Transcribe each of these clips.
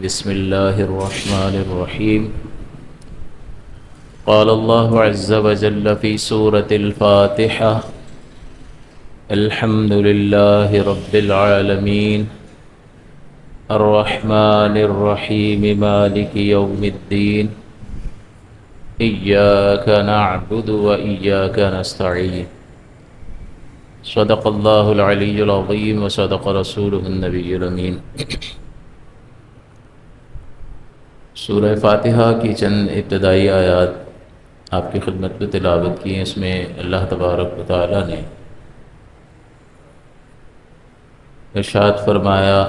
بسم الله الرحمن الرحيم. قال الله عز وجل في سورة الفاتحة: الحمد لله رب العالمين الرحمن الرحيم مالك يوم الدين إياك نعبد وإياك نستعين. صدق الله العلي العظيم وصدق رسوله النبي الأمين. سورہ فاتحہ کی چند ابتدائی آیات آپ کی خدمت میں تلاوت کی ہیں. اس میں اللہ تبارک و تعالی نے ارشاد فرمایا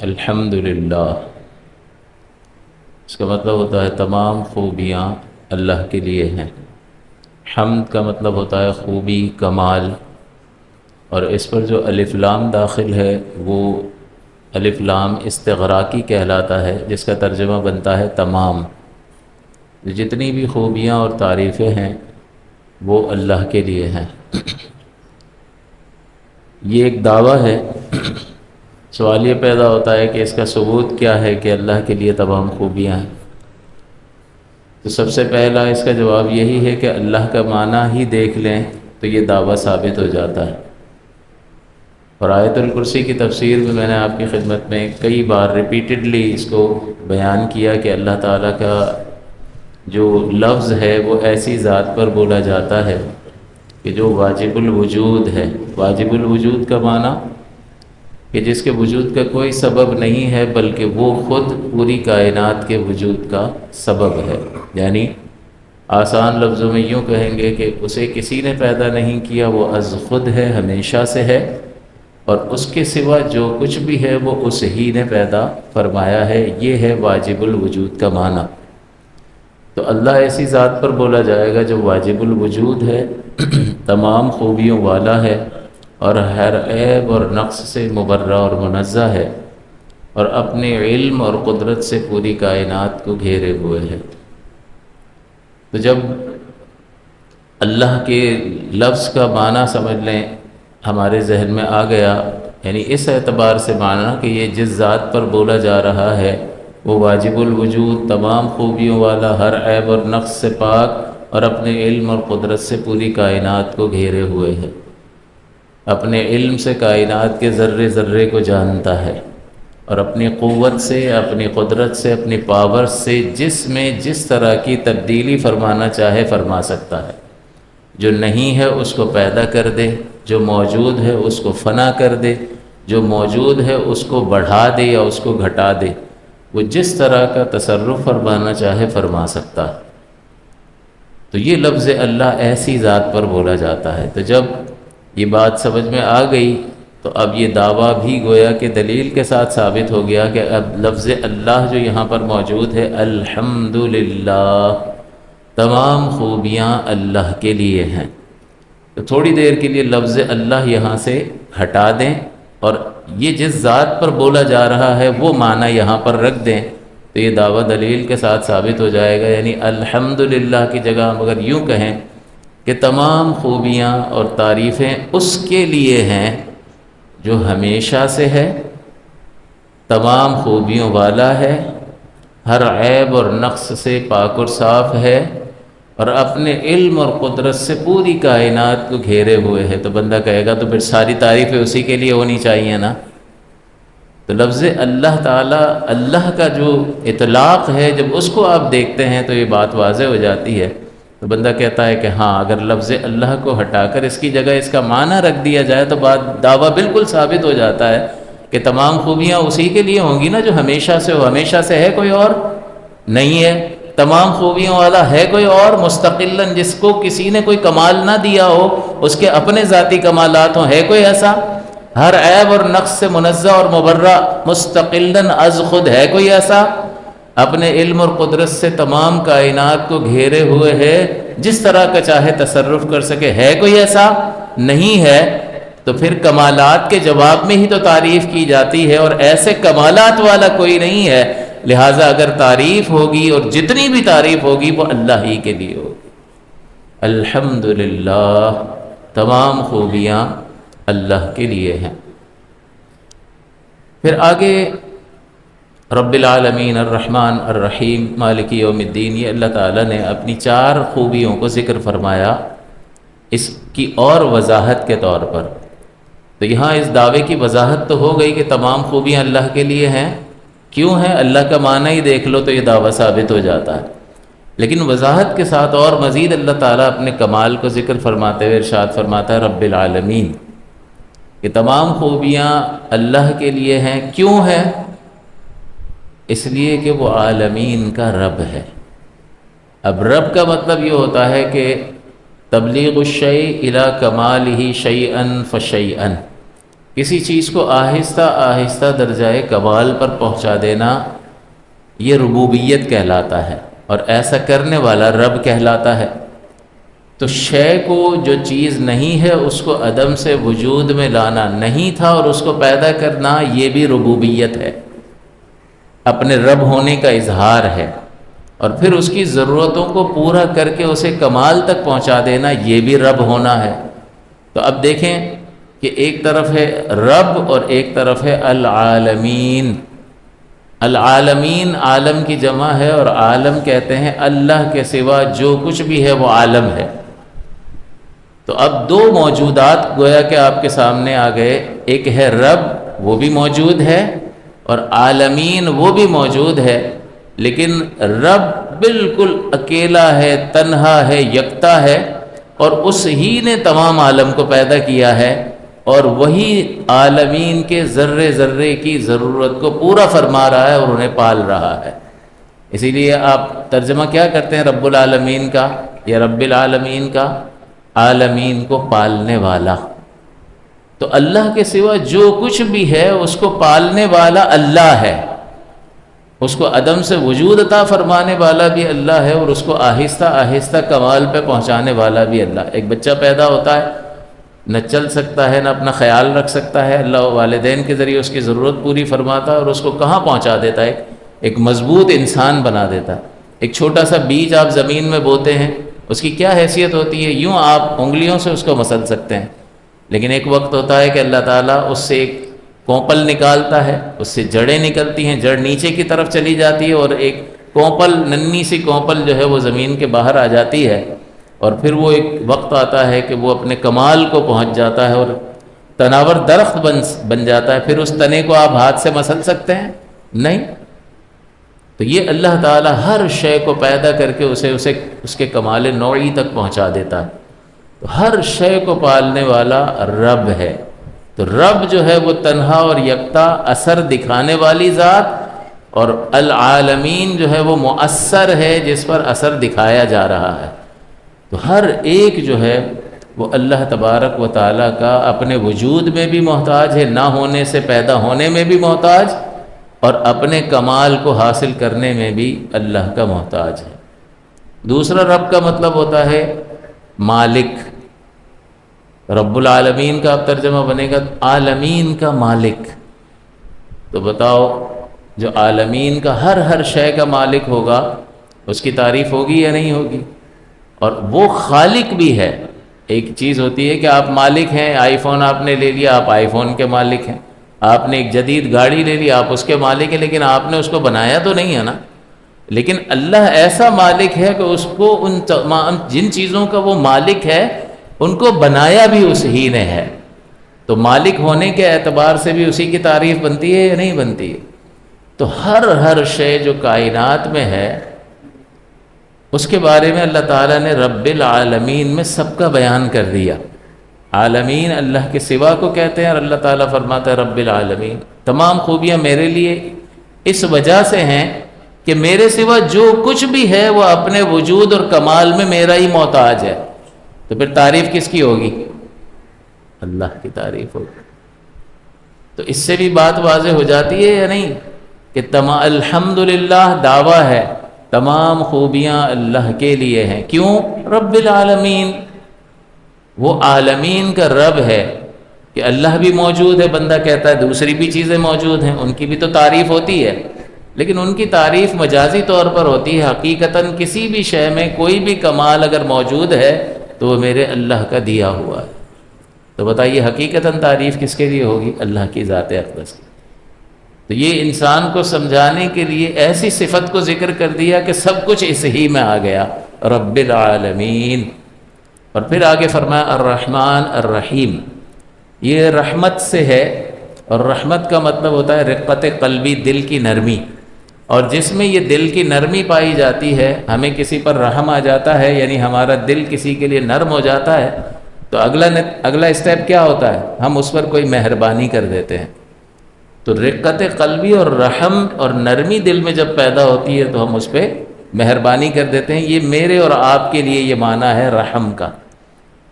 الحمدللہ. اس کا مطلب ہوتا ہے تمام خوبیاں اللہ کے لیے ہیں. حمد کا مطلب ہوتا ہے خوبی، کمال، اور اس پر جو الف لام داخل ہے وہ الف لام استغراقی کہلاتا ہے، جس کا ترجمہ بنتا ہے تمام. جتنی بھی خوبیاں اور تعریفیں ہیں وہ اللہ کے لیے ہیں. یہ ایک دعویٰ ہے. سوال یہ پیدا ہوتا ہے کہ اس کا ثبوت کیا ہے کہ اللہ کے لیے تمام خوبیاں ہیں. تو سب سے پہلا اس کا جواب یہی ہے کہ اللہ کا معنی ہی دیکھ لیں تو یہ دعویٰ ثابت ہو جاتا ہے. اور آیت الکرسی کی تفسیر میں نے آپ کی خدمت میں کئی بار ریپیٹڈلی اس کو بیان کیا کہ اللہ تعالیٰ کا جو لفظ ہے وہ ایسی ذات پر بولا جاتا ہے کہ جو واجب الوجود ہے. واجب الوجود کا معنی کہ جس کے وجود کا کوئی سبب نہیں ہے بلکہ وہ خود پوری کائنات کے وجود کا سبب ہے. یعنی آسان لفظوں میں یوں کہیں گے کہ اسے کسی نے پیدا نہیں کیا، وہ از خود ہے، ہمیشہ سے ہے، اور اس کے سوا جو کچھ بھی ہے وہ اس ہی نے پیدا فرمایا ہے. یہ ہے واجب الوجود کا معنی. تو اللہ ایسی ذات پر بولا جائے گا جو واجب الوجود ہے، تمام خوبیوں والا ہے، اور ہر عیب اور نقص سے مبرہ اور منزہ ہے، اور اپنے علم اور قدرت سے پوری کائنات کو گھیرے ہوئے ہے. تو جب اللہ کے لفظ کا معنی سمجھ لیں ہمارے ذہن میں آ گیا، یعنی اس اعتبار سے معنی کہ یہ جس ذات پر بولا جا رہا ہے وہ واجب الوجود، تمام خوبیوں والا، ہر عیب اور نقص سے پاک، اور اپنے علم اور قدرت سے پوری کائنات کو گھیرے ہوئے ہے. اپنے علم سے کائنات کے ذرے ذرے کو جانتا ہے، اور اپنی قوت سے، اپنی قدرت سے، اپنی پاور سے جس میں جس طرح کی تبدیلی فرمانا چاہے فرما سکتا ہے. جو نہیں ہے اس کو پیدا کر دے، جو موجود ہے اس کو فنا کر دے، جو موجود ہے اس کو بڑھا دے یا اس کو گھٹا دے. وہ جس طرح کا تصرف فرمانا چاہے فرما سکتا ہے. تو یہ لفظ اللہ ایسی ذات پر بولا جاتا ہے. تو جب یہ بات سمجھ میں آ گئی تو اب یہ دعویٰ بھی گویا کہ دلیل کے ساتھ ثابت ہو گیا کہ اب لفظ اللہ جو یہاں پر موجود ہے، الحمدللہ، تمام خوبیاں اللہ کے لیے ہیں. تو تھوڑی دیر کے لیے لفظ اللہ یہاں سے ہٹا دیں اور یہ جس ذات پر بولا جا رہا ہے وہ معنی یہاں پر رکھ دیں تو یہ دعویٰ دلیل کے ساتھ ثابت ہو جائے گا. یعنی الحمدللہ کی جگہ ہم اگر یوں کہیں کہ تمام خوبیاں اور تعریفیں اس کے لیے ہیں جو ہمیشہ سے ہے، تمام خوبیوں والا ہے، ہر عیب اور نقص سے پاک اور صاف ہے، اور اپنے علم اور قدرت سے پوری کائنات کو گھیرے ہوئے ہے. تو بندہ کہے گا تو پھر ساری تعریفیں اسی کے لیے ہونی چاہیے نا. تو لفظ اللہ تعالیٰ، اللہ کا جو اطلاق ہے، جب اس کو آپ دیکھتے ہیں تو یہ بات واضح ہو جاتی ہے. تو بندہ کہتا ہے کہ ہاں، اگر لفظ اللہ کو ہٹا کر اس کی جگہ اس کا معنی رکھ دیا جائے تو دعویٰ بالکل ثابت ہو جاتا ہے کہ تمام خوبیاں اسی کے لیے ہوں گی نا جو ہمیشہ سے ہو. ہمیشہ سے ہے کوئی اور نہیں ہے. تمام خوبیوں والا ہے کوئی اور مستقلاً، جس کو کسی نے کوئی کمال نہ دیا ہو، اس کے اپنے ذاتی کمالات ہوں. ہے کوئی ایسا؟ ہر عیب اور نقص سے منزہ اور مبرہ مستقلاً از خود. ہے کوئی ایسا؟ اپنے علم اور قدرت سے تمام کائنات کو گھیرے ہوئے ہے، جس طرح کا چاہے تصرف کر سکے. ہے کوئی ایسا؟ نہیں ہے. تو پھر کمالات کے جواب میں ہی تو تعریف کی جاتی ہے، اور ایسے کمالات والا کوئی نہیں ہے. لہٰذا اگر تعریف ہوگی اور جتنی بھی تعریف ہوگی وہ اللہ ہی کے لیے ہوگی. الحمدللہ، تمام خوبیاں اللہ کے لیے ہیں. پھر آگے رب العالمین، الرحمن الرحیم، مالک یوم الدین، یہ اللہ تعالیٰ نے اپنی 4 خوبیوں کو ذکر فرمایا اس کی اور وضاحت کے طور پر۔ تو یہاں اس دعوے کی وضاحت تو ہو گئی کہ تمام خوبیاں اللہ کے لیے ہیں۔ کیوں ہیں؟ اللہ کا معنی ہی دیکھ لو تو یہ دعویٰ ثابت ہو جاتا ہے۔ لیکن وضاحت کے ساتھ اور مزید اللہ تعالیٰ اپنے کمال کو ذکر فرماتے ہوئے ارشاد فرماتا ہے رب العالمین، کہ تمام خوبیاں اللہ کے لیے ہیں۔ کیوں ہے؟ اس لیے کہ وہ عالمین کا رب ہے۔ اب رب کا مطلب یہ ہوتا ہے کہ تبلیغ الشیء الی کمالہ شیئا فشیئا، کسی چیز کو آہستہ آہستہ درجۂ کمال پر پہنچا دینا، یہ ربوبیت کہلاتا ہے، اور ایسا کرنے والا رب کہلاتا ہے۔ تو شے کو، جو چیز نہیں ہے اس کو عدم سے وجود میں لانا، نہیں تھا اور اس کو پیدا کرنا، یہ بھی ربوبیت ہے، اپنے رب ہونے کا اظہار ہے۔ اور پھر اس کی ضرورتوں کو پورا کر کے اسے کمال تک پہنچا دینا، یہ بھی رب ہونا ہے۔ تو اب دیکھیں کہ ایک طرف ہے رب اور ایک طرف ہے العالمین۔ العالمین عالم کی جمع ہے، اور عالم کہتے ہیں اللہ کے سوا جو کچھ بھی ہے وہ عالم ہے۔ تو اب 2 موجودات گویا کہ آپ کے سامنے آ گئے، ایک ہے رب، وہ بھی موجود ہے، اور عالمین وہ بھی موجود ہے، لیکن رب بالکل اکیلا ہے، تنہا ہے، یکتا ہے، اور اس ہی نے تمام عالم کو پیدا کیا ہے، اور وہی عالمین کے ذرے ذرے کی ضرورت کو پورا فرما رہا ہے اور انہیں پال رہا ہے۔ اسی لیے آپ ترجمہ کیا کرتے ہیں رب العالمین کا یا رب العالمین کا؟ عالمین کو پالنے والا۔ تو اللہ کے سوا جو کچھ بھی ہے اس کو پالنے والا اللہ ہے، اس کو عدم سے وجود عطا فرمانے والا بھی اللہ ہے، اور اس کو آہستہ آہستہ کمال پہ پہنچانے والا بھی اللہ۔ ایک بچہ پیدا ہوتا ہے، نہ چل سکتا ہے، نہ اپنا خیال رکھ سکتا ہے، اللہ والدین کے ذریعے اس کی ضرورت پوری فرماتا ہے اور اس کو کہاں پہنچا دیتا ہے؟ ایک مضبوط انسان بنا دیتا ہے۔ ایک چھوٹا سا بیج آپ زمین میں بوتے ہیں، اس کی کیا حیثیت ہوتی ہے؟ یوں آپ انگلیوں سے اس کو مسل سکتے ہیں، لیکن ایک وقت ہوتا ہے کہ اللہ تعالیٰ اس سے ایک کونپل نکالتا ہے، اس سے جڑیں نکلتی ہیں، جڑ نیچے کی طرف چلی جاتی ہے، اور ایک کونپل، ننھی سی کونپل جو ہے وہ زمین کے باہر آ جاتی ہے، اور پھر وہ ایک وقت آتا ہے کہ وہ اپنے کمال کو پہنچ جاتا ہے اور تناور درخت بن جاتا ہے۔ پھر اس تنے کو آپ ہاتھ سے مسل سکتے ہیں؟ نہیں۔ تو یہ اللہ تعالیٰ ہر شے کو پیدا کر کے اسے اس کے کمال نوعی تک پہنچا دیتا ہے۔ تو ہر شے کو پالنے والا رب ہے۔ تو رب جو ہے وہ تنہا اور یکتا، اثر دکھانے والی ذات، اور العالمین جو ہے وہ مؤثر ہے، جس پر اثر دکھایا جا رہا ہے۔ تو ہر ایک جو ہے وہ اللہ تبارک و تعالیٰ کا اپنے وجود میں بھی محتاج ہے، نہ ہونے سے پیدا ہونے میں بھی محتاج، اور اپنے کمال کو حاصل کرنے میں بھی اللہ کا محتاج ہے۔ دوسرا رب کا مطلب ہوتا ہے مالک۔ رب العالمین کا اب ترجمہ بنے گا عالمین کا مالک۔ تو بتاؤ، جو عالمین کا ہر شے کا مالک ہوگا، اس کی تعریف ہوگی یا نہیں ہوگی؟ اور وہ خالق بھی ہے۔ ایک چیز ہوتی ہے کہ آپ مالک ہیں، آئی فون آپ نے لے لیا، آپ آئی فون کے مالک ہیں۔ آپ نے ایک جدید گاڑی لے لی، آپ اس کے مالک ہیں، لیکن آپ نے اس کو بنایا تو نہیں ہے نا۔ لیکن اللہ ایسا مالک ہے کہ اس کو ان تمام جن چیزوں کا وہ مالک ہے ان کو بنایا بھی اس ہی نے ہے۔ تو مالک ہونے کے اعتبار سے بھی اسی کی تعریف بنتی ہے یا نہیں بنتی ہے؟ تو ہر شے جو کائنات میں ہے اس کے بارے میں اللہ تعالیٰ نے رب العالمین میں سب کا بیان کر دیا۔ عالمین اللہ کے سوا کو کہتے ہیں، اور اللہ تعالیٰ فرماتا ہے رب العالمین۔ تمام خوبیاں میرے لیے اس وجہ سے ہیں کہ میرے سوا جو کچھ بھی ہے وہ اپنے وجود اور کمال میں میرا ہی محتاج ہے۔ تو پھر تعریف کس کی ہوگی؟ اللہ کی تعریف ہوگی۔ تو اس سے بھی بات واضح ہو جاتی ہے یا نہیں کہ الحمدللہ دعویٰ ہے تمام خوبیاں اللہ کے لیے ہیں۔ کیوں؟ رب العالمین، وہ عالمین کا رب ہے کہ اللہ بھی موجود ہے، بندہ کہتا ہے دوسری بھی چیزیں موجود ہیں، ان کی بھی تو تعریف ہوتی ہے، لیکن ان کی تعریف مجازی طور پر ہوتی ہے۔ حقیقتاً کسی بھی شے میں کوئی بھی کمال اگر موجود ہے تو وہ میرے اللہ کا دیا ہوا ہے۔ تو بتائیے حقیقتاً تعریف کس کے لیے ہوگی؟ اللہ کی ذات اقدس کی۔ تو یہ انسان کو سمجھانے کے لیے ایسی صفت کو ذکر کر دیا کہ سب کچھ اس ہی میں آ گیا، رب العالمین۔ اور پھر آگے فرمایا الرحمن الرحیم، یہ رحمت سے ہے، اور رحمت کا مطلب ہوتا ہے رقت قلبی، دل کی نرمی، اور جس میں یہ دل کی نرمی پائی جاتی ہے، ہمیں کسی پر رحم آ جاتا ہے، یعنی ہمارا دل کسی کے لیے نرم ہو جاتا ہے، تو اگلا اسٹیپ کیا ہوتا ہے؟ ہم اس پر کوئی مہربانی کر دیتے ہیں۔ تو رقت قلبی اور رحم اور نرمی دل میں جب پیدا ہوتی ہے تو ہم اس پہ مہربانی کر دیتے ہیں۔ یہ میرے اور آپ کے لیے یہ معنی ہے رحم کا۔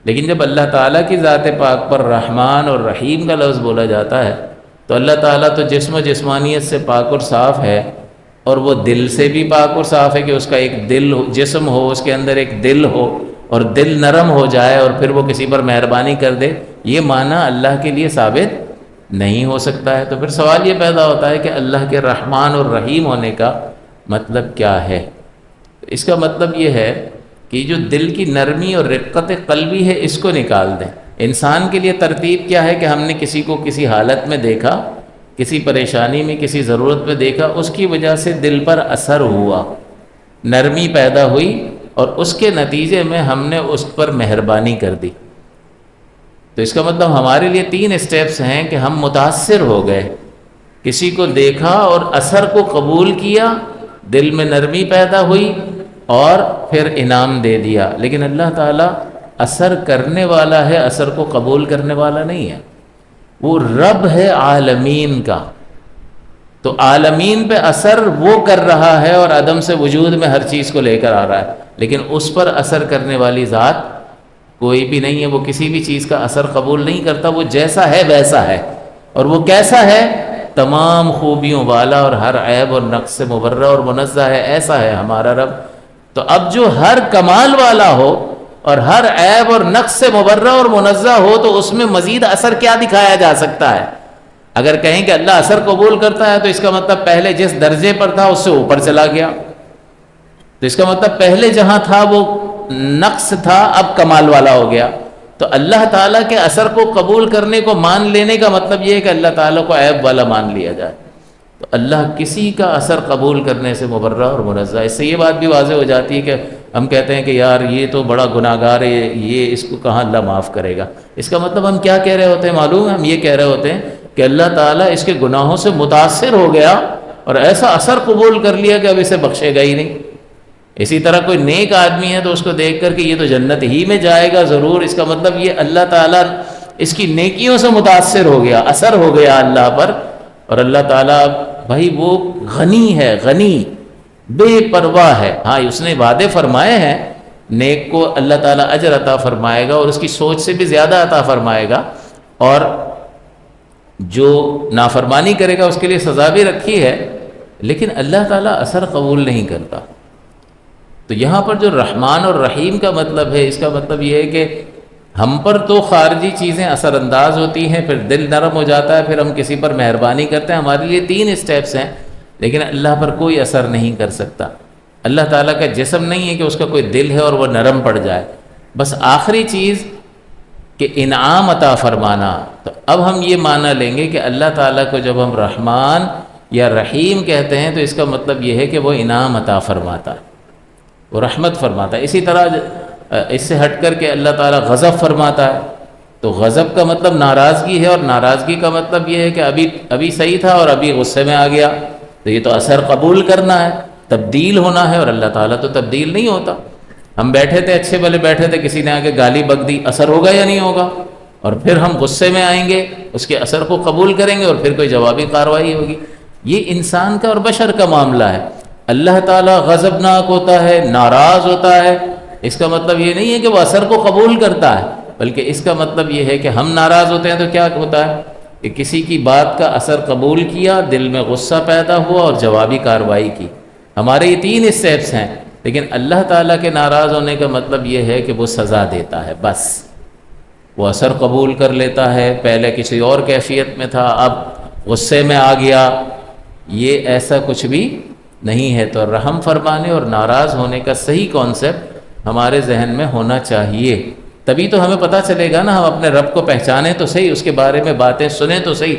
لیکن جب اللہ تعالیٰ کی ذات پاک پر رحمان اور رحیم کا لفظ بولا جاتا ہے تو اللہ تعالیٰ تو جسم و جسمانیت سے پاک اور صاف ہے، اور وہ دل سے بھی پاک اور صاف ہے کہ اس کا ایک دل ہو، جسم ہو، اس کے اندر ایک دل ہو، اور دل نرم ہو جائے اور پھر وہ کسی پر مہربانی کر دے، یہ معنی اللہ کے لیے ثابت نہیں ہو سکتا ہے۔ تو پھر سوال یہ پیدا ہوتا ہے کہ اللہ کے رحمان اور رحیم ہونے کا مطلب کیا ہے؟ اس کا مطلب یہ ہے کہ جو دل کی نرمی اور رقت قلبی ہے اس کو نکال دیں۔ انسان کے لیے ترتیب کیا ہے کہ ہم نے کسی کو کسی حالت میں دیکھا، کسی پریشانی میں، کسی ضرورت میں دیکھا، اس کی وجہ سے دل پر اثر ہوا، نرمی پیدا ہوئی، اور اس کے نتیجے میں ہم نے اس پر مہربانی کر دی۔ تو اس کا مطلب ہمارے لیے 3 اسٹیپس ہیں کہ ہم متاثر ہو گئے، کسی کو دیکھا اور اثر کو قبول کیا، دل میں نرمی پیدا ہوئی، اور پھر انعام دے دیا۔ لیکن اللہ تعالیٰ اثر کرنے والا ہے، اثر کو قبول کرنے والا نہیں ہے۔ وہ رب ہے عالمین کا، تو عالمین پہ اثر وہ کر رہا ہے اور عدم سے وجود میں ہر چیز کو لے کر آ رہا ہے، لیکن اس پر اثر کرنے والی ذات کوئی بھی نہیں ہے۔ وہ کسی بھی چیز کا اثر قبول نہیں کرتا، وہ جیسا ہے ویسا ہے۔ اور وہ کیسا ہے؟ تمام خوبیوں والا اور ہر عیب اور نقص سے مبرہ اور منزہ ہے، ایسا ہے ہمارا رب۔ تو اب جو ہر کمال والا ہو اور ہر عیب اور نقص سے مبرہ اور منزہ ہو، تو اس میں مزید اثر کیا دکھایا جا سکتا ہے؟ اگر کہیں کہ اللہ اثر قبول کرتا ہے تو اس کا مطلب پہلے جس درجے پر تھا اس سے اوپر چلا گیا، تو اس کا مطلب پہلے جہاں تھا وہ نقص تھا، اب کمال والا ہو گیا۔ تو اللہ تعالیٰ کے اثر کو قبول کرنے کو مان لینے کا مطلب یہ ہے کہ اللہ تعالیٰ کو عیب والا مان لیا جائے۔ تو اللہ کسی کا اثر قبول کرنے سے مبرہ اور منزہ۔ اس سے یہ بات بھی واضح ہو جاتی ہے کہ ہم کہتے ہیں کہ یار یہ تو بڑا گناہ گار ہے، یہ اس کو کہاں اللہ معاف کرے گا۔ اس کا مطلب ہم کیا کہہ رہے ہوتے ہیں معلوم ہے؟ ہم یہ کہہ رہے ہوتے ہیں کہ اللہ تعالیٰ اس کے گناہوں سے متاثر ہو گیا اور ایسا اثر قبول کر لیا کہ اب اسے بخشے گا ہی نہیں۔ اسی طرح کوئی نیک آدمی ہے تو اس کو دیکھ کر کہ یہ تو جنت ہی میں جائے گا ضرور، اس کا مطلب یہ اللہ تعالیٰ اس کی نیکیوں سے متاثر ہو گیا، اثر ہو گیا اللہ پر۔ اور اللہ تعالیٰ بھائی وہ غنی ہے، غنی بے پرواہ ہے۔ ہاں اس نے وعدے فرمائے ہیں، نیک کو اللہ تعالیٰ اجر عطا فرمائے گا اور اس کی سوچ سے بھی زیادہ عطا فرمائے گا، اور جو نافرمانی کرے گا اس کے لیے سزا بھی رکھی ہے، لیکن اللہ تعالیٰ اثر قبول نہیں کرتا۔ تو یہاں پر جو رحمان اور رحیم کا مطلب ہے، اس کا مطلب یہ ہے کہ ہم پر تو خارجی چیزیں اثر انداز ہوتی ہیں، پھر دل نرم ہو جاتا ہے، پھر ہم کسی پر مہربانی کرتے ہیں، ہمارے لیے 3 اسٹیپس ہیں، لیکن اللہ پر کوئی اثر نہیں کر سکتا۔ اللہ تعالیٰ کا جسم نہیں ہے کہ اس کا کوئی دل ہے اور وہ نرم پڑ جائے۔ بس آخری چیز کہ انعام عطا فرمانا۔ تو اب ہم یہ معنی لیں گے کہ اللہ تعالیٰ کو جب ہم رحمان یا رحیم کہتے ہیں تو اس کا مطلب یہ ہے کہ وہ انعام عطا فرماتا ہے، وہ رحمت فرماتا ہے۔ اسی طرح اس سے ہٹ کر کے اللہ تعالیٰ غضب فرماتا ہے، تو غضب کا مطلب ناراضگی ہے، اور ناراضگی کا مطلب یہ ہے کہ ابھی صحیح تھا اور ابھی غصے میں آ گیا، تو یہ تو اثر قبول کرنا ہے، تبدیل ہونا ہے، اور اللہ تعالیٰ تو تبدیل نہیں ہوتا۔ ہم بیٹھے تھے، اچھے بھلے بیٹھے تھے، کسی نے آ کے گالی بک دی، اثر ہوگا یا نہیں ہوگا؟ اور پھر ہم غصے میں آئیں گے، اس کے اثر کو قبول کریں گے اور پھر کوئی جوابی کارروائی ہوگی۔ یہ انسان کا اور بشر کا معاملہ ہے۔ اللہ تعالیٰ غضبناک ہوتا ہے، ناراض ہوتا ہے، اس کا مطلب یہ نہیں ہے کہ وہ اثر کو قبول کرتا ہے، بلکہ اس کا مطلب یہ ہے کہ ہم ناراض ہوتے ہیں تو کیا ہوتا ہے کہ کسی کی بات کا اثر قبول کیا، دل میں غصہ پیدا ہوا اور جوابی کارروائی کی۔ ہمارے یہ 3 اسٹیپس ہیں، لیکن اللہ تعالیٰ کے ناراض ہونے کا مطلب یہ ہے کہ وہ سزا دیتا ہے، بس وہ اثر قبول کر لیتا ہے، پہلے کسی اور کیفیت میں تھا اب غصے میں آ گیا، یہ ایسا کچھ بھی نہیں ہے۔ تو رحم فرمانے اور ناراض ہونے کا صحیح کانسیپٹ ہمارے ذہن میں ہونا چاہیے، تبھی تو ہمیں پتہ چلے گا نا، ہم اپنے رب کو پہچانیں تو صحیح، اس کے بارے میں باتیں سنیں تو صحیح،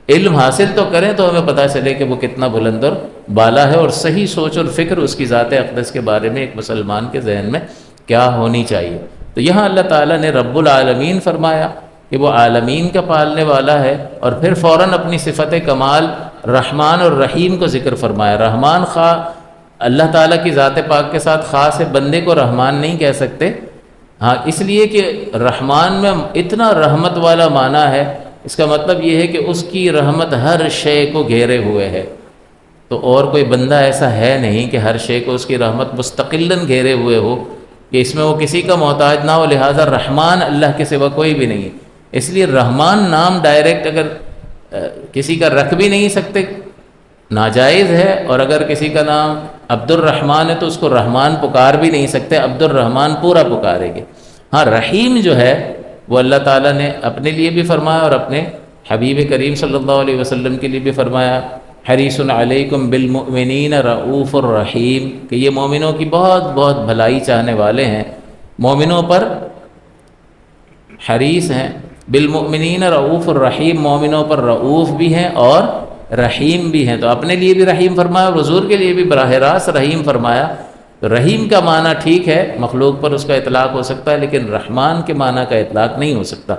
علم حاصل تو کریں تو ہمیں پتہ چلے کہ وہ کتنا بلند اور بالا ہے، اور صحیح سوچ اور فکر اس کی ذات اقدس کے بارے میں ایک مسلمان کے ذہن میں کیا ہونی چاہیے۔ تو یہاں اللہ تعالیٰ نے رب العالمین فرمایا کہ وہ عالمین کا پالنے والا ہے، اور پھر فوراً اپنی صفت کمال رحمان اور رحیم کو ذکر فرمایا۔ رحمان خواہ اللہ تعالیٰ کی ذات پاک کے ساتھ خاص ہے، بندے کو رحمان نہیں کہہ سکتے، ہاں اس لیے کہ رحمان میں اتنا رحمت والا معنی ہے، اس کا مطلب یہ ہے کہ اس کی رحمت ہر شے کو گھیرے ہوئے ہے۔ تو اور کوئی بندہ ایسا ہے نہیں کہ ہر شے کو اس کی رحمت مستقلاً گھیرے ہوئے ہو، کہ اس میں وہ کسی کا محتاج نہ ہو، لہٰذا رحمان اللہ کے سوا کوئی بھی نہیں ہے۔ اس لیے رحمان نام ڈائریکٹ اگر کسی کا رکھ بھی نہیں سکتے، ناجائز ہے، اور اگر کسی کا نام عبد الرحمن ہے تو اس کو رحمان پکار بھی نہیں سکتے، عبد الرحمن پورا پکاریں گے۔ ہاں رحیم جو ہے وہ اللہ تعالیٰ نے اپنے لیے بھی فرمایا اور اپنے حبیب کریم صلی اللہ علیہ وسلم کے لیے بھی فرمایا، حریص علیکم بالمؤمنین رؤوف الرحیم، کہ یہ مومنوں کی بہت بہت بھلائی چاہنے والے ہیں، مومنوں پر حریص ہیں، بالمؤمنین رؤوف الرحیم، مومنوں پر رؤوف بھی ہیں اور رحیم بھی ہیں۔ تو اپنے لیے بھی رحیم فرمایا اور حضور کے لیے بھی براہ راست رحیم فرمایا۔ تو رحیم کا معنی ٹھیک ہے، مخلوق پر اس کا اطلاق ہو سکتا ہے، لیکن رحمان کے معنی کا اطلاق نہیں ہو سکتا۔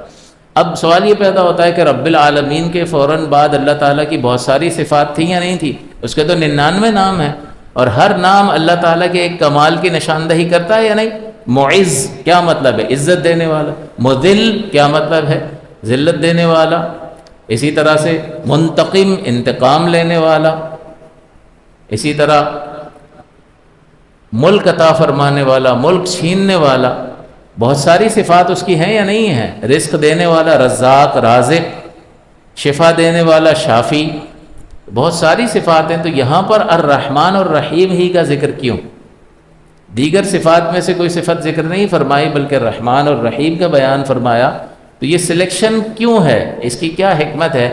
اب سوال یہ پیدا ہوتا ہے کہ رب العالمین کے فوراً بعد اللہ تعالیٰ کی بہت ساری صفات تھیں یا نہیں تھی؟ اس کے تو 99 نام ہیں، اور ہر نام اللہ تعالیٰ کے ایک کمال کی نشاندہی کرتا ہے یا نہیں؟ معز کیا مطلب ہے؟ عزت دینے والا۔ مذل کیا مطلب ہے؟ ذلت دینے والا۔ اسی طرح سے منتقم انتقام لینے والا، اسی طرح ملک عطا فرمانے والا، ملک چھیننے والا، بہت ساری صفات اس کی ہیں یا نہیں ہیں؟ رزق دینے والا، رزاق، رازق، شفا دینے والا، شافی، بہت ساری صفات ہیں۔ تو یہاں پر الرحمن اور رحیم ہی کا ذکر کیوں؟ دیگر صفات میں سے کوئی صفت ذکر نہیں فرمائی، بلکہ رحمان اور رحیم کا بیان فرمایا۔ تو یہ سلیکشن کیوں ہے؟ اس کی کیا حکمت ہے؟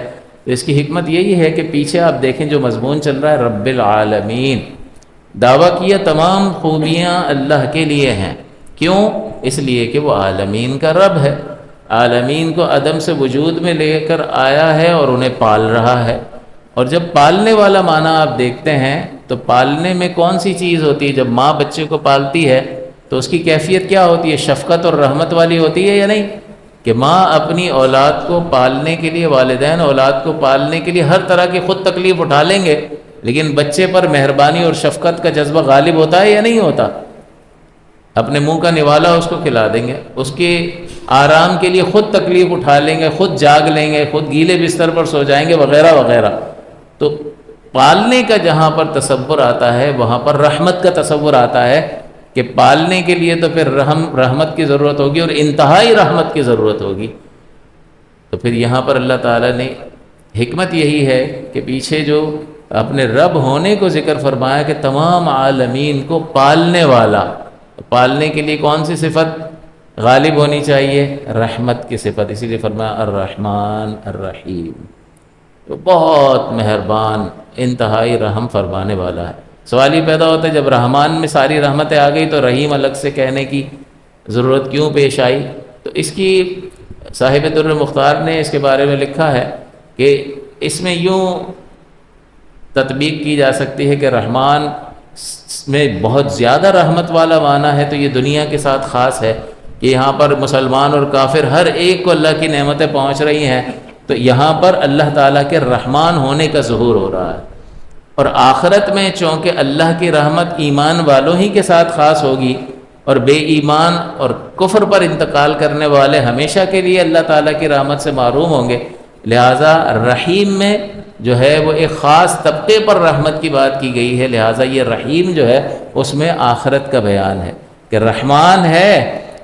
تو اس کی حکمت یہی ہے کہ پیچھے آپ دیکھیں جو مضمون چل رہا ہے، رب العالمین، دعویٰ کیا تمام خوبیاں اللہ کے لیے ہیں۔ کیوں؟ اس لیے کہ وہ عالمین کا رب ہے، عالمین کو عدم سے وجود میں لے کر آیا ہے اور انہیں پال رہا ہے۔ اور جب پالنے والا معنی آپ دیکھتے ہیں تو پالنے میں کون سی چیز ہوتی ہے؟ جب ماں بچے کو پالتی ہے تو اس کی کیفیت کیا ہوتی ہے؟ شفقت اور رحمت والی ہوتی ہے یا نہیں؟ کہ ماں اپنی اولاد کو پالنے کے لیے، والدین اولاد کو پالنے کے لیے ہر طرح کی خود تکلیف اٹھا لیں گے، لیکن بچے پر مہربانی اور شفقت کا جذبہ غالب ہوتا ہے یا نہیں ہوتا؟ اپنے منہ کا نوالا اس کو کھلا دیں گے، اس کے آرام کے لیے خود تکلیف اٹھا لیں گے، خود جاگ لیں گے، خود گیلے بستر پر سو جائیں گے، وغیرہ وغیرہ۔ تو پالنے کا جہاں پر تصور آتا ہے وہاں پر رحمت کا تصور آتا ہے، کہ پالنے کے لیے تو پھر رحمت کی ضرورت ہوگی اور انتہائی رحمت کی ضرورت ہوگی۔ تو پھر یہاں پر اللہ تعالیٰ نے حکمت یہی ہے کہ پیچھے جو اپنے رب ہونے کو ذکر فرمایا کہ تمام عالمین کو پالنے والا، پالنے کے لیے کون سی صفت غالب ہونی چاہیے؟ رحمت کی صفت، اسی لیے فرمایا الرحمن الرحیم، تو بہت مہربان، انتہائی رحم فرمانے والا ہے۔ سوال یہ پیدا ہوتا ہے جب رحمان میں ساری رحمتیں آ گئی تو رحیم الگ سے کہنے کی ضرورت کیوں پیش آئی؟ تو اس کی صاحب در مختار نے اس کے بارے میں لکھا ہے کہ اس میں یوں تطبیق کی جا سکتی ہے کہ رحمان میں بہت زیادہ رحمت والا معنی ہے تو یہ دنیا کے ساتھ خاص ہے، کہ یہاں پر مسلمان اور کافر ہر ایک کو اللہ کی نعمتیں پہنچ رہی ہیں، تو یہاں پر اللہ تعالیٰ کے رحمان ہونے کا ظہور ہو رہا ہے۔ اور آخرت میں چونکہ اللہ کی رحمت ایمان والوں ہی کے ساتھ خاص ہوگی، اور بے ایمان اور کفر پر انتقال کرنے والے ہمیشہ کے لیے اللہ تعالیٰ کی رحمت سے محروم ہوں گے، لہٰذا رحیم میں جو ہے وہ ایک خاص طبقے پر رحمت کی بات کی گئی ہے، لہٰذا یہ رحیم جو ہے اس میں آخرت کا بیان ہے کہ رحمان ہے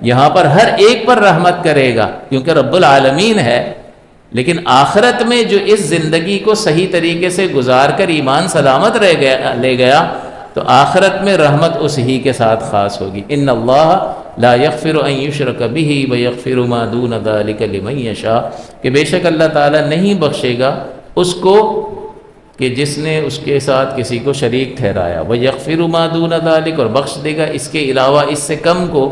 یہاں پر ہر ایک پر رحمت کرے گا کیونکہ رب العالمین ہے، لیکن آخرت میں جو اس زندگی کو صحیح طریقے سے گزار کر ایمان سلامت لے گیا تو آخرت میں رحمت اس ہی کے ساتھ خاص ہوگی۔ ان اللہ لا یغفر ان یشرک بہ ویغفر ما دون ذلک لمن یشاء، کہ بے شک اللہ تعالیٰ نہیں بخشے گا اس کو کہ جس نے اس کے ساتھ کسی کو شریک ٹھہرایا، ویغفر ما دون ذلک، اور بخش دے گا اس کے علاوہ اس سے کم کو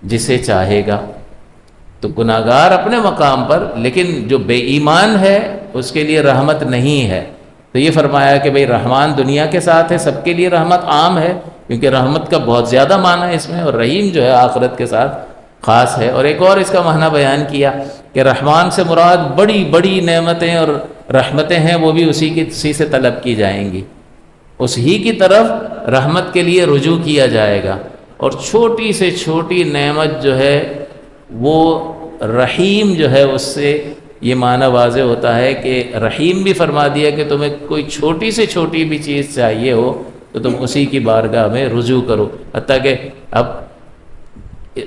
جسے چاہے گا۔ تو گناہگار اپنے مقام پر، لیکن جو بے ایمان ہے اس کے لیے رحمت نہیں ہے۔ تو یہ فرمایا کہ بھئی رحمان دنیا کے ساتھ ہے، سب کے لیے رحمت عام ہے، کیونکہ رحمت کا بہت زیادہ معنی ہے اس میں، اور رحیم جو ہے آخرت کے ساتھ خاص ہے۔ اور ایک اور اس کا معنی بیان کیا کہ رحمان سے مراد بڑی بڑی نعمتیں اور رحمتیں ہیں، وہ بھی اسی سے طلب کی جائیں گی، اس ہی کی طرف رحمت کے لیے رجوع کیا جائے گا۔ اور چھوٹی سے چھوٹی نعمت جو ہے وہ رحیم جو ہے اس سے یہ معنی واضح ہوتا ہے کہ رحیم بھی فرما دیا کہ تمہیں کوئی چھوٹی سے چھوٹی بھی چیز چاہیے ہو تو تم اسی کی بارگاہ میں رجوع کرو۔ حتیٰ کہ اب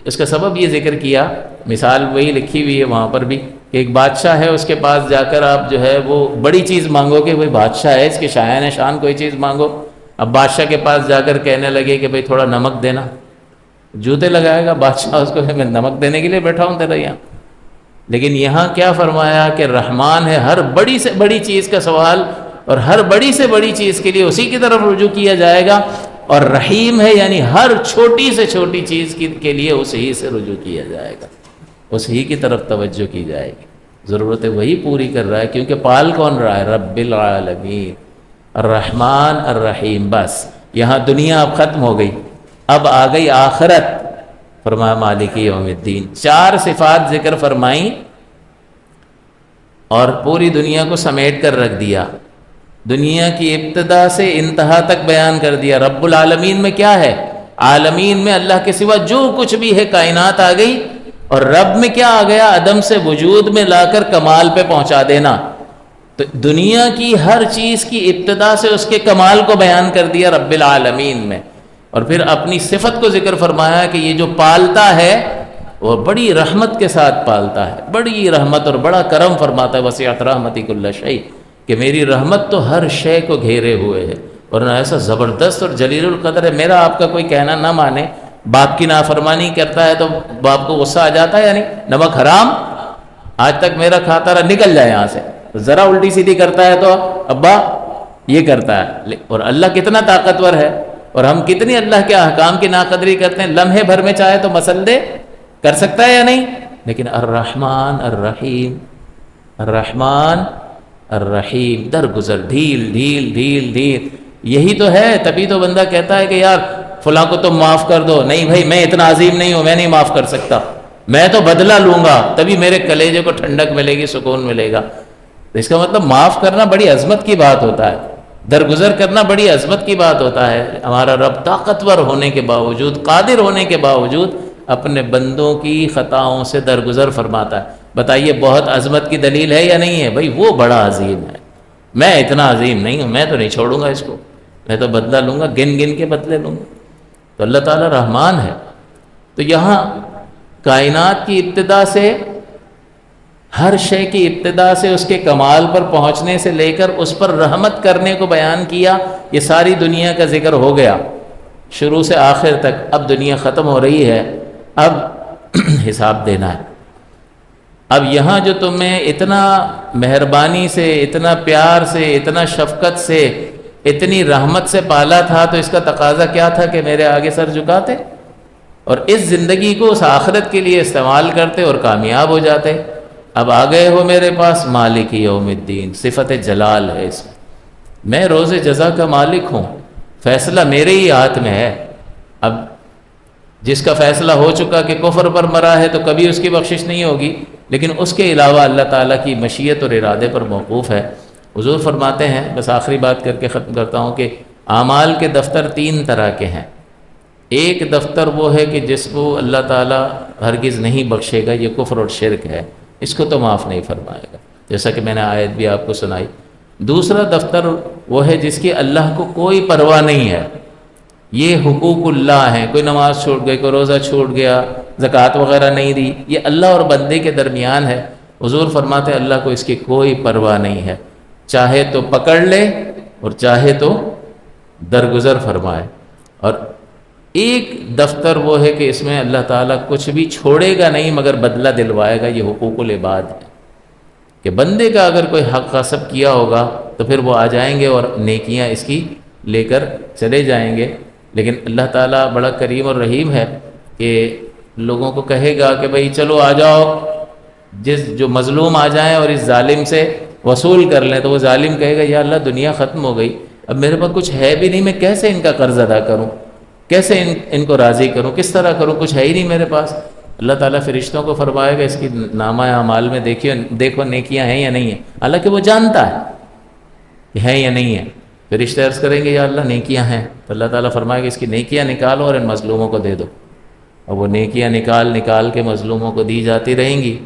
اس کا سبب یہ ذکر کیا، مثال وہی لکھی ہوئی ہے وہاں پر بھی کہ ایک بادشاہ ہے، اس کے پاس جا کر آپ جو ہے وہ بڑی چیز مانگو کہ بھئی بادشاہ ہے، اس کے شایان شان کوئی چیز مانگو۔ اب بادشاہ کے پاس جا کر کہنے لگے کہ بھئی تھوڑا نمک دینا، جوتے لگائے گا بادشاہ اس کو کہ میں نمک دینے کے لیے بیٹھا ہوں تیرا یہاں۔ لیکن یہاں کیا فرمایا کہ رحمان ہے، ہر بڑی سے بڑی چیز کا سوال اور ہر بڑی سے بڑی چیز کے لیے اسی کی طرف رجوع کیا جائے گا، اور رحیم ہے یعنی ہر چھوٹی سے چھوٹی چیز کے لیے اسی سے رجوع کیا جائے گا، اسی کی طرف توجہ کی جائے گی۔ ضرورتیں وہی پوری کر رہا ہے، کیونکہ پال کون رہا ہے؟ رب العالمین، الرحمن الرحیم۔ بس یہاں دنیا اب ختم ہو گئی، اب آ گئی آخرت۔ فرمایا مالک یوم الدین، 4 صفات ذکر فرمائیں اور پوری دنیا کو سمیٹ کر رکھ دیا، دنیا کی ابتدا سے انتہا تک بیان کر دیا۔ رب العالمین میں کیا ہے؟ عالمین میں اللہ کے سوا جو کچھ بھی ہے کائنات آ گئی، اور رب میں کیا آ گیا؟ عدم سے وجود میں لا کر کمال پہ پہنچا دینا۔ تو دنیا کی ہر چیز کی ابتدا سے اس کے کمال کو بیان کر دیا رب العالمین میں، اور پھر اپنی صفت کو ذکر فرمایا کہ یہ جو پالتا ہے وہ بڑی رحمت کے ساتھ پالتا ہے، بڑی رحمت اور بڑا کرم فرماتا ہے۔ وسعت رحمتی کل شیء، کہ میری رحمت تو ہر شے کو گھیرے ہوئے ہے، ورنہ ایسا زبردست اور جلیل القدر ہے۔ میرا آپ کا کوئی کہنا نہ مانے، باپ کی نافرمانی کرتا ہے تو باپ کو غصہ آ جاتا ہے، یعنی نمک حرام آج تک میرا کھاتا رہا، نکل جائے یہاں سے۔ ذرا الٹی سیدھی کرتا ہے تو ابا یہ کرتا ہے۔ اور اللہ کتنا طاقتور ہے، اور ہم کتنی اللہ کے احکام کی ناقدری کرتے ہیں۔ لمحے بھر میں چاہے تو مسلے کر سکتا ہے یا نہیں؟ لیکن الرحمن الرحیم، الرحمن الرحیم، درگزر، ڈھیل ڈھیل ڈھیل ڈھیل، یہی تو ہے۔ تبھی تو بندہ کہتا ہے کہ یار فلاں کو تم معاف کر دو، نہیں بھائی میں اتنا عظیم نہیں ہوں، میں نہیں معاف کر سکتا، میں تو بدلہ لوں گا، تبھی میرے کلیجے کو ٹھنڈک ملے گی، سکون ملے گا۔ تو اس کا مطلب معاف کرنا بڑی عظمت کی بات ہوتا ہے، درگزر کرنا بڑی عظمت کی بات ہوتا ہے۔ ہمارا رب طاقتور ہونے کے باوجود، قادر ہونے کے باوجود اپنے بندوں کی خطاؤں سے درگزر فرماتا ہے۔ بتائیے بہت عظمت کی دلیل ہے یا نہیں ہے؟ بھائی وہ بڑا عظیم ہے، میں اتنا عظیم نہیں ہوں، میں تو نہیں چھوڑوں گا اس کو، میں تو بدلہ لوں گا، گن گن کے بدلے لوں گا۔ تو اللہ تعالیٰ رحمان ہے۔ تو یہاں کائنات کی ابتدا سے، ہر شے کی ابتدا سے اس کے کمال پر پہنچنے سے لے کر اس پر رحمت کرنے کو بیان کیا۔ یہ ساری دنیا کا ذکر ہو گیا شروع سے آخر تک۔ اب دنیا ختم ہو رہی ہے، اب حساب دینا ہے۔ اب یہاں جو تمہیں اتنا مہربانی سے، اتنا پیار سے، اتنا شفقت سے، اتنی رحمت سے پالا تھا، تو اس کا تقاضا کیا تھا کہ میرے آگے سر جھکاتے اور اس زندگی کو اس آخرت کے لیے استعمال کرتے اور کامیاب ہو جاتے۔ اب آ گئے ہو میرے پاس، مالک یوم الدین، صفت جلال ہے اس میں روز جزا کا مالک ہوں، فیصلہ میرے ہی ہاتھ میں ہے۔ اب جس کا فیصلہ ہو چکا کہ کفر پر مرا ہے تو کبھی اس کی بخشش نہیں ہوگی، لیکن اس کے علاوہ اللہ تعالیٰ کی مشیت اور ارادے پر موقوف ہے۔ حضور فرماتے ہیں، بس آخری بات کر کے ختم کرتا ہوں، کہ اعمال کے دفتر 3 طرح کے ہیں۔ ایک دفتر وہ ہے کہ جس کو اللہ تعالیٰ ہرگز نہیں بخشے گا، یہ کفر اور شرک ہے، اس کو تو معاف نہیں فرمائے گا، جیسا کہ میں نے آیت بھی آپ کو سنائی۔ دوسرا دفتر وہ ہے جس کی اللہ کو کوئی پرواہ نہیں ہے، یہ حقوق اللہ ہیں، کوئی نماز چھوڑ گئی، کوئی روزہ چھوڑ گیا، زکوٰۃ وغیرہ نہیں دی، یہ اللہ اور بندے کے درمیان ہے۔ حضور فرماتے ہیں اللہ کو اس کی کوئی پرواہ نہیں ہے، چاہے تو پکڑ لے اور چاہے تو درگزر فرمائے۔ اور ایک دفتر وہ ہے کہ اس میں اللہ تعالیٰ کچھ بھی چھوڑے گا نہیں مگر بدلہ دلوائے گا، یہ حقوق العباد ہے، کہ بندے کا اگر کوئی حق غصب کیا ہوگا تو پھر وہ آ جائیں گے اور نیکیاں اس کی لے کر چلے جائیں گے۔ لیکن اللہ تعالیٰ بڑا کریم اور رحیم ہے کہ لوگوں کو کہے گا کہ بھئی چلو آ جاؤ، جو مظلوم آ جائیں اور اس ظالم سے وصول کر لیں، تو وہ ظالم کہے گا یا اللہ دنیا ختم ہو گئی، اب میرے پاس کچھ ہے بھی نہیں، میں کیسے ان کا قرض ادا کروں، کیسے ان کو راضی کروں، کس طرح کروں، کچھ ہے ہی نہیں میرے پاس۔ اللہ تعالیٰ فرشتوں کو فرمائے گا اس کی نامہ اعمال میں دیکھو نیکیاں ہیں یا نہیں ہیں، حالانکہ وہ جانتا ہے کہ ہیں یا نہیں ہیں۔ فرشتے عرض کریں گے یا اللہ نیکیاں ہیں، تو اللہ تعالیٰ فرمائے گا اس کی نیکیاں نکالو اور ان مظلوموں کو دے دو، اور وہ نیکیاں نکال کے مظلوموں کو دی جاتی رہیں گی،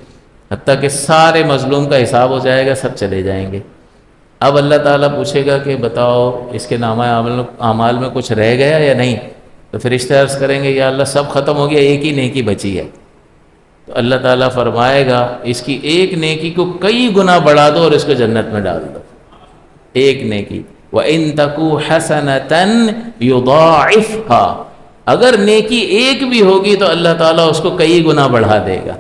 حتیٰ کہ سارے مظلوم کا حساب ہو جائے گا، سب چلے جائیں گے۔ اب اللہ تعالیٰ پوچھے گا کہ بتاؤ اس کے نامہ اعمال میں کچھ رہ گیا یا نہیں، تو فرشتے عرض کریں گے یا اللہ سب ختم ہو گیا، ایک ہی نیکی بچی ہے۔ تو اللہ تعالیٰ فرمائے گا اس کی ایک نیکی کو کئی گنا بڑھا دو اور اس کو جنت میں ڈال دو، ایک نیکی۔ وَإِن تَكُ حَسَنَةً يُضَاعِفْهَا، اگر نیکی ایک بھی ہوگی تو اللہ تعالیٰ اس کو کئی گنا بڑھا دے گا،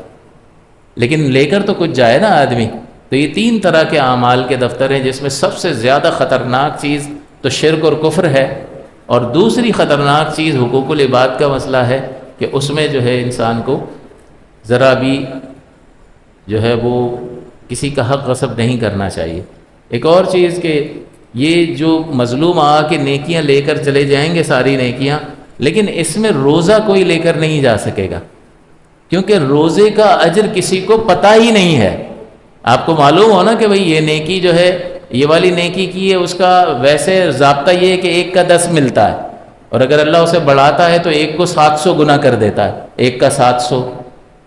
لیکن لے کر تو کچھ جائے نا آدمی۔ تو یہ تین طرح کے اعمال کے دفتر ہیں، جس میں سب سے زیادہ خطرناک چیز تو شرک اور کفر ہے، اور دوسری خطرناک چیز حقوق العباد کا مسئلہ ہے کہ اس میں جو ہے انسان کو ذرا بھی جو ہے وہ کسی کا حق غصب نہیں کرنا چاہیے۔ ایک اور چیز کہ یہ جو مظلوم آ کے نیکیاں لے کر چلے جائیں گے ساری نیکیاں، لیکن اس میں روزہ کوئی لے کر نہیں جا سکے گا، کیونکہ روزے کا اجر کسی کو پتہ ہی نہیں ہے۔ آپ کو معلوم ہو نا کہ بھئی یہ نیکی جو ہے، یہ والی نیکی کی ہے، اس کا ویسے ضابطہ یہ ہے کہ 1 کا 10 ملتا ہے، اور اگر اللہ اسے بڑھاتا ہے تو 1 کو 700 گنا کر دیتا ہے، 1 کا 700،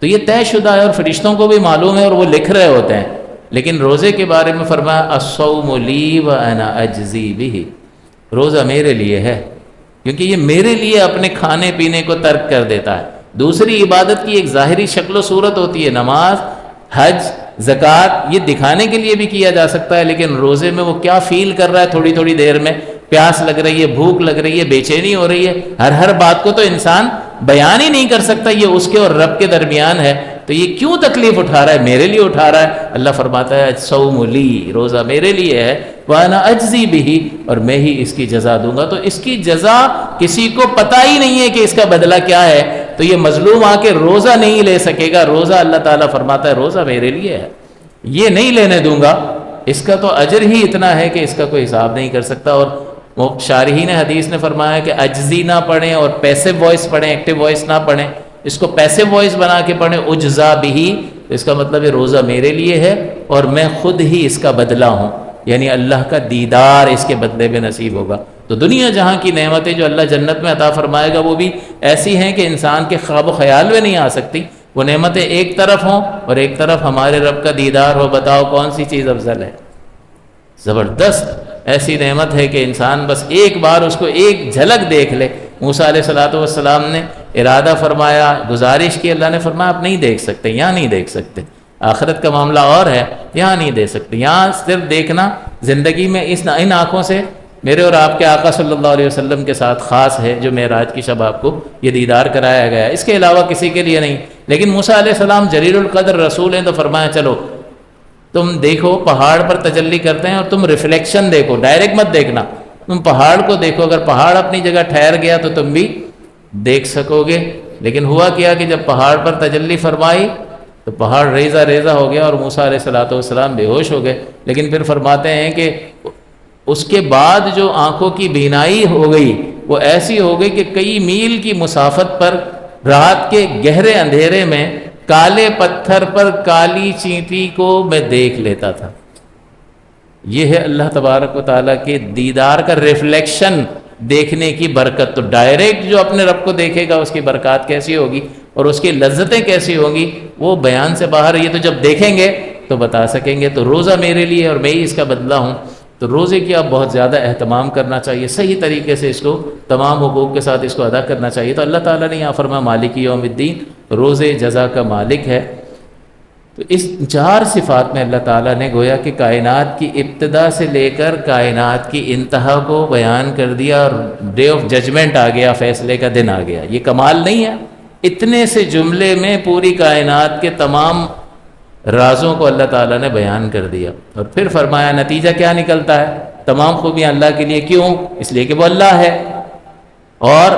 تو یہ طے شدہ ہے اور فرشتوں کو بھی معلوم ہے اور وہ لکھ رہے ہوتے ہیں۔ لیکن روزے کے بارے میں فرمایا الصوم لی وانا اجزی بہ، روزہ میرے لیے ہے، کیونکہ یہ میرے لیے اپنے کھانے پینے کو ترک کر دیتا ہے۔ دوسری عبادت کی ایک ظاہری شکل و صورت ہوتی ہے، نماز، حج، زکوٰۃ، یہ دکھانے کے لیے بھی کیا جا سکتا ہے، لیکن روزے میں وہ کیا فیل کر رہا ہے تھوڑی تھوڑی دیر میں، پیاس لگ رہی ہے، بھوک لگ رہی ہے، بے چینی ہو رہی ہے، ہر بات کو تو انسان بیان ہی نہیں کر سکتا، یہ اس کے اور رب کے درمیان ہے، تو یہ کیوں تکلیف اٹھا رہا ہے؟ میرے لیے اٹھا رہا ہے۔ اللہ فرماتا ہے الصوم لی، روزہ میرے لیے ہے، وانا اجزی بہ، اور میں ہی اس کی جزا دوں گا۔ تو اس کی جزا کسی کو پتہ ہی نہیں ہے کہ اس کا بدلہ کیا ہے، تو یہ مظلوم آ کے روزہ نہیں لے سکے گا۔ روزہ اللہ تعالیٰ فرماتا ہے روزہ میرے لیے ہے، یہ نہیں لینے دوں گا، اس کا تو اجر ہی اتنا ہے کہ اس کا کوئی حساب نہیں کر سکتا۔ اور شارحین حدیث نے فرمایا کہ اجزی نہ پڑھیں اور پیسو وائس پڑھیں، ایکٹیو وائس نہ پڑھیں، اس کو پیسو وائس بنا کے پڑھیں اجزا بہ، اس کا مطلب ہے روزہ میرے لیے ہے اور میں خود ہی اس کا بدلہ ہوں، یعنی اللہ کا دیدار اس کے بدلے میں نصیب ہوگا۔ تو دنیا جہاں کی نعمتیں جو اللہ جنت میں عطا فرمائے گا وہ بھی ایسی ہیں کہ انسان کے خواب و خیال میں نہیں آ سکتی۔ وہ نعمتیں ایک طرف ہوں اور ایک طرف ہمارے رب کا دیدار ہو، بتاؤ کون سی چیز افضل ہے؟ زبردست ایسی نعمت ہے کہ انسان بس ایک بار اس کو ایک جھلک دیکھ لے۔ موسیٰ علیہ السلام نے ارادہ فرمایا، گزارش کی، اللہ نے فرمایا آپ نہیں دیکھ سکتے، یہاں نہیں دیکھ سکتے، آخرت کا معاملہ اور ہے، یہاں نہیں دیکھ سکتے، یہاں صرف دیکھنا زندگی میں ان آنکھوں سے میرے اور آپ کے آقا صلی اللہ علیہ وسلم کے ساتھ خاص ہے، جو معراج کی شب آپ کو یہ دیدار کرایا گیا ہے، اس کے علاوہ کسی کے لیے نہیں۔ لیکن موسیٰ علیہ السلام جلیل القدر رسول ہیں، تو فرمایا چلو تم دیکھو، پہاڑ پر تجلی کرتے ہیں اور تم ریفلیکشن دیکھو، ڈائریکٹ مت دیکھنا، تم پہاڑ کو دیکھو، اگر پہاڑ اپنی جگہ ٹھہر گیا تو تم بھی دیکھ سکو گے۔ لیکن ہوا کیا کہ جب پہاڑ پر تجلی فرمائی تو پہاڑ ریزہ ریزہ ہو گیا اور موسیٰ علیہ السلام بے ہوش ہو گئے۔ لیکن پھر فرماتے ہیں کہ اس کے بعد جو آنکھوں کی بینائی ہو گئی وہ ایسی ہو گئی کہ کئی میل کی مسافت پر رات کے گہرے اندھیرے میں کالے پتھر پر کالی چینٹی کو میں دیکھ لیتا تھا۔ یہ ہے اللہ تبارک و تعالیٰ کے دیدار کا ریفلیکشن دیکھنے کی برکت۔ تو ڈائریکٹ جو اپنے رب کو دیکھے گا اس کی برکات کیسی ہوگی اور اس کی لذتیں کیسی ہوں گی، وہ بیان سے باہر۔ یہ تو جب دیکھیں گے تو بتا سکیں گے۔ تو روزہ میرے لیے اور میں ہی اس کا بدلہ ہوں۔ تو روزے کی آپ بہت زیادہ اہتمام کرنا چاہیے، صحیح طریقے سے اس کو تمام حقوق کے ساتھ اس کو ادا کرنا چاہیے۔ تو اللہ تعالیٰ نے یہاں فرمایا مالک یوم الدین، روزے جزا کا مالک ہے۔ تو اس 4 صفات میں اللہ تعالیٰ نے گویا کہ کائنات کی ابتدا سے لے کر کائنات کی انتہا کو بیان کر دیا، اور ڈے آف ججمنٹ آ گیا، فیصلے کا دن آ گیا۔ یہ کمال نہیں ہے؟ اتنے سے جملے میں پوری کائنات کے تمام رازوں کو اللہ تعالیٰ نے بیان کر دیا، اور پھر فرمایا نتیجہ کیا نکلتا ہے؟ تمام خوبیاں اللہ کے لیے، کیوں؟ اس لیے کہ وہ اللہ ہے اور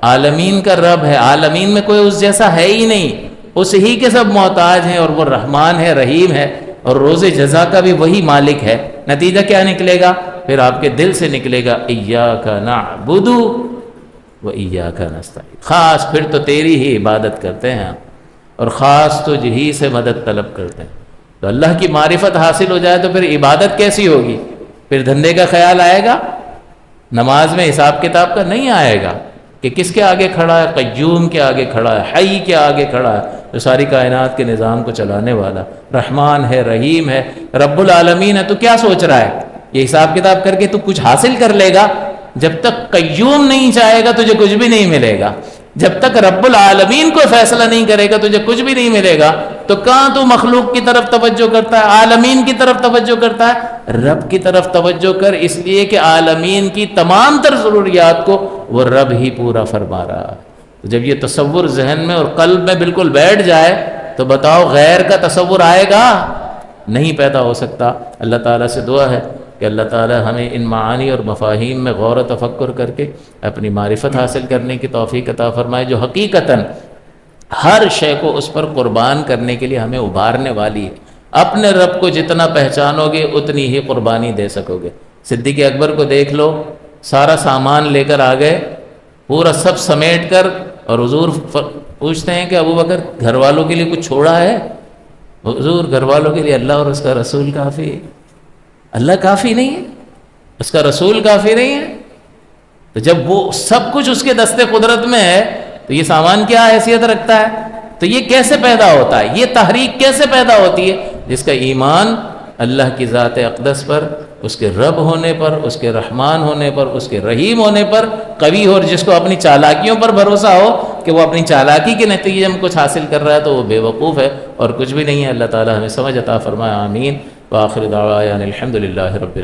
عالمین کا رب ہے، عالمین میں کوئی اس جیسا ہے ہی نہیں، اس ہی کے سب محتاج ہیں، اور وہ رحمان ہے، رحیم ہے، اور روز جزا کا بھی وہی مالک ہے. نتیجہ کیا نکلے گا؟ پھر آپ کے دل سے نکلے گا ایاک نعبد و ایاک نستعین. خاص پھر تو تیری ہی عبادت کرتے ہیں اور خاص تجھ ہی سے مدد طلب کرتے ہیں. تو اللہ کی معرفت حاصل ہو جائے تو پھر عبادت کیسی ہوگی؟ پھر دھندے کا خیال آئے گا؟ نماز میں حساب کتاب کا نہیں آئے گا کہ کس کے آگے کھڑا ہے، قیوم کے آگے کھڑا ہے، حی کے آگے کھڑا ہے، جو ساری کائنات کے نظام کو چلانے والا، رحمان ہے، رحیم ہے، رب العالمین ہے. تو کیا سوچ رہا ہے؟ یہ حساب کتاب کر کے تو کچھ حاصل کر لے گا؟ جب تک قیوم نہیں چاہے گا تجھے کچھ بھی نہیں ملے گا. جب تک رب العالمین کو فیصلہ نہیں کرے گا تجھے کچھ بھی نہیں ملے گا. تو کہاں تو مخلوق کی طرف توجہ کرتا ہے، عالمین کی طرف توجہ کرتا ہے؟ رب کی طرف توجہ کر، اس لیے کہ عالمین کی تمام تر ضروریات کو وہ رب ہی پورا فرما رہا. جب یہ تصور ذہن میں اور قلب میں بالکل بیٹھ جائے تو بتاؤ غیر کا تصور آئے گا؟ نہیں پیدا ہو سکتا. اللہ تعالیٰ سے دعا ہے کہ اللہ تعالیٰ ہمیں ان معانی اور مفاہیم میں غور و تفکر کر کے اپنی معرفت حاصل کرنے کی توفیق عطا فرمائے، جو حقیقتاً ہر شے کو اس پر قربان کرنے کے لیے ہمیں ابھارنے والی ہے. اپنے رب کو جتنا پہچانو گے اتنی ہی قربانی دے سکو گے. صدیق اکبر کو دیکھ لو، سارا سامان لے کر آ گئے، پورا سب سمیٹ کر، اور حضور پوچھتے ہیں کہ ابو بکر گھر والوں کے لیے کچھ چھوڑا ہے؟ حضور گھر والوں کے لیے اللہ اور اس کا رسول کافی ہے. اللہ کافی نہیں ہے؟ اس کا رسول کافی نہیں ہے؟ تو جب وہ سب کچھ اس کے دست قدرت میں ہے تو یہ سامان کیا حیثیت رکھتا ہے؟ تو یہ کیسے پیدا ہوتا ہے؟ یہ تحریک کیسے پیدا ہوتی ہے؟ جس کا ایمان اللہ کی ذات اقدس پر، اس کے رب ہونے پر، اس کے رحمان ہونے پر، اس کے رحیم ہونے پر قوی ہو. اور جس کو اپنی چالاکیوں پر بھروسہ ہو کہ وہ اپنی چالاکی کے نتیجے میں کچھ حاصل کر رہا ہے تو وہ بے وقوف ہے اور کچھ بھی نہیں ہے. اللہ تعالی ہمیں سمجھ عطا فرمائے. آمین. وآخر دعوانا الحمد للہ رب العالمین.